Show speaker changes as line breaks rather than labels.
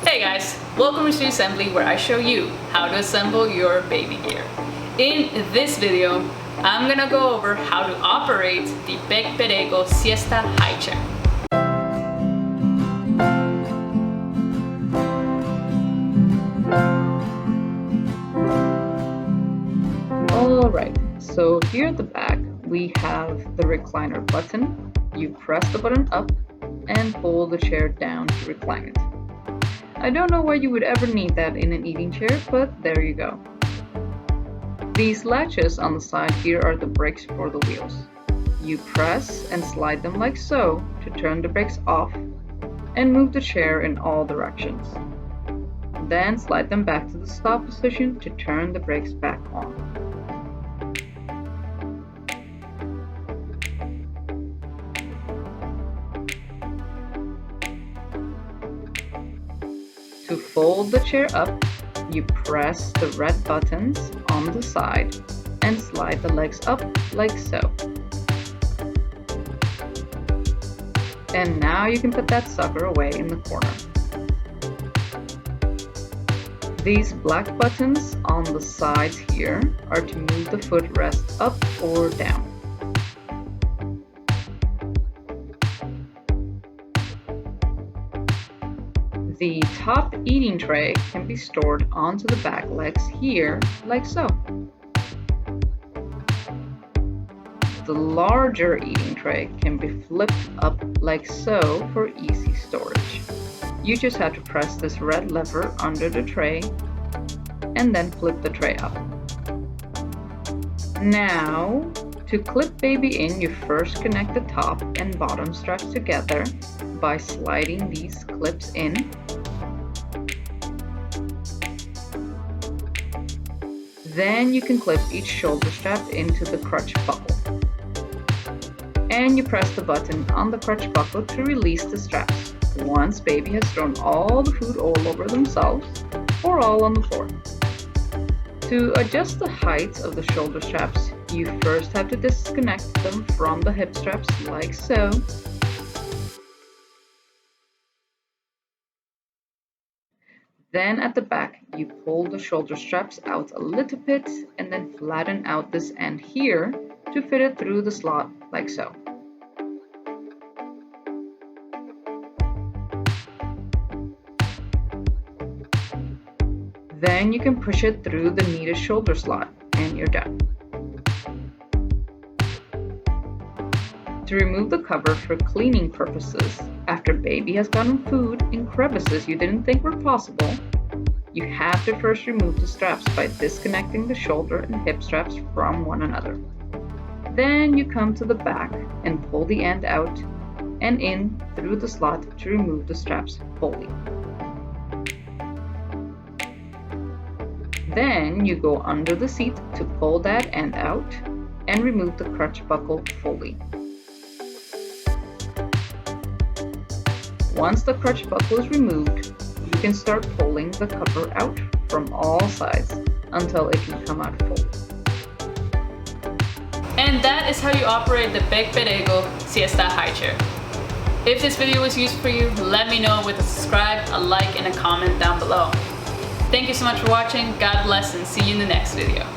Hey guys, welcome to SweetieSembly, where I show you how to assemble your baby gear. In this video, I'm gonna go over how to operate the Peg Perego Siesta High Chair. Alright, so here at the back we have the recliner button. You press the button up and pull the chair down to recline it. I don't know why you would ever need that in an eating chair, but there you go. These latches on the side here are the brakes for the wheels. You press and slide them like so to turn the brakes off and move the chair in all directions. Then slide them back to the stop position to turn the brakes back on. To fold the chair up, you press the red buttons on the side and slide the legs up like so. And now you can put that sucker away in the corner. These black buttons on the sides here are to move the footrest up or down. The top eating tray can be stored onto the back legs here, like so. The larger eating tray can be flipped up like so for easy storage. You just have to press this red lever under the tray and then flip the tray up. Now, to clip baby in, you first connect the top and bottom straps together by sliding these clips in. Then you can clip each shoulder strap into the crutch buckle. And you press the button on the crutch buckle to release the straps once baby has thrown all the food all over themselves or all on the floor. To adjust the height of the shoulder straps, you first have to disconnect them from the hip straps like so. Then at the back, you pull the shoulder straps out a little bit and then flatten out this end here to fit it through the slot like so. Then you can push it through the neatest shoulder slot and you're done. To remove the cover for cleaning purposes, after baby has gotten food in crevices you didn't think were possible, you have to first remove the straps by disconnecting the shoulder and hip straps from one another. Then you come to the back and pull the end out and in through the slot to remove the straps fully. Then you go under the seat to pull that end out and remove the crutch buckle fully. Once the crutch buckle is removed, you can start pulling the cover out from all sides until it can come out fully. And that is how you operate the Peg Perego Siesta High Chair. If this video was useful for you, let me know with a subscribe, a like, and a comment down below. Thank you so much for watching, God bless, and see you in the next video.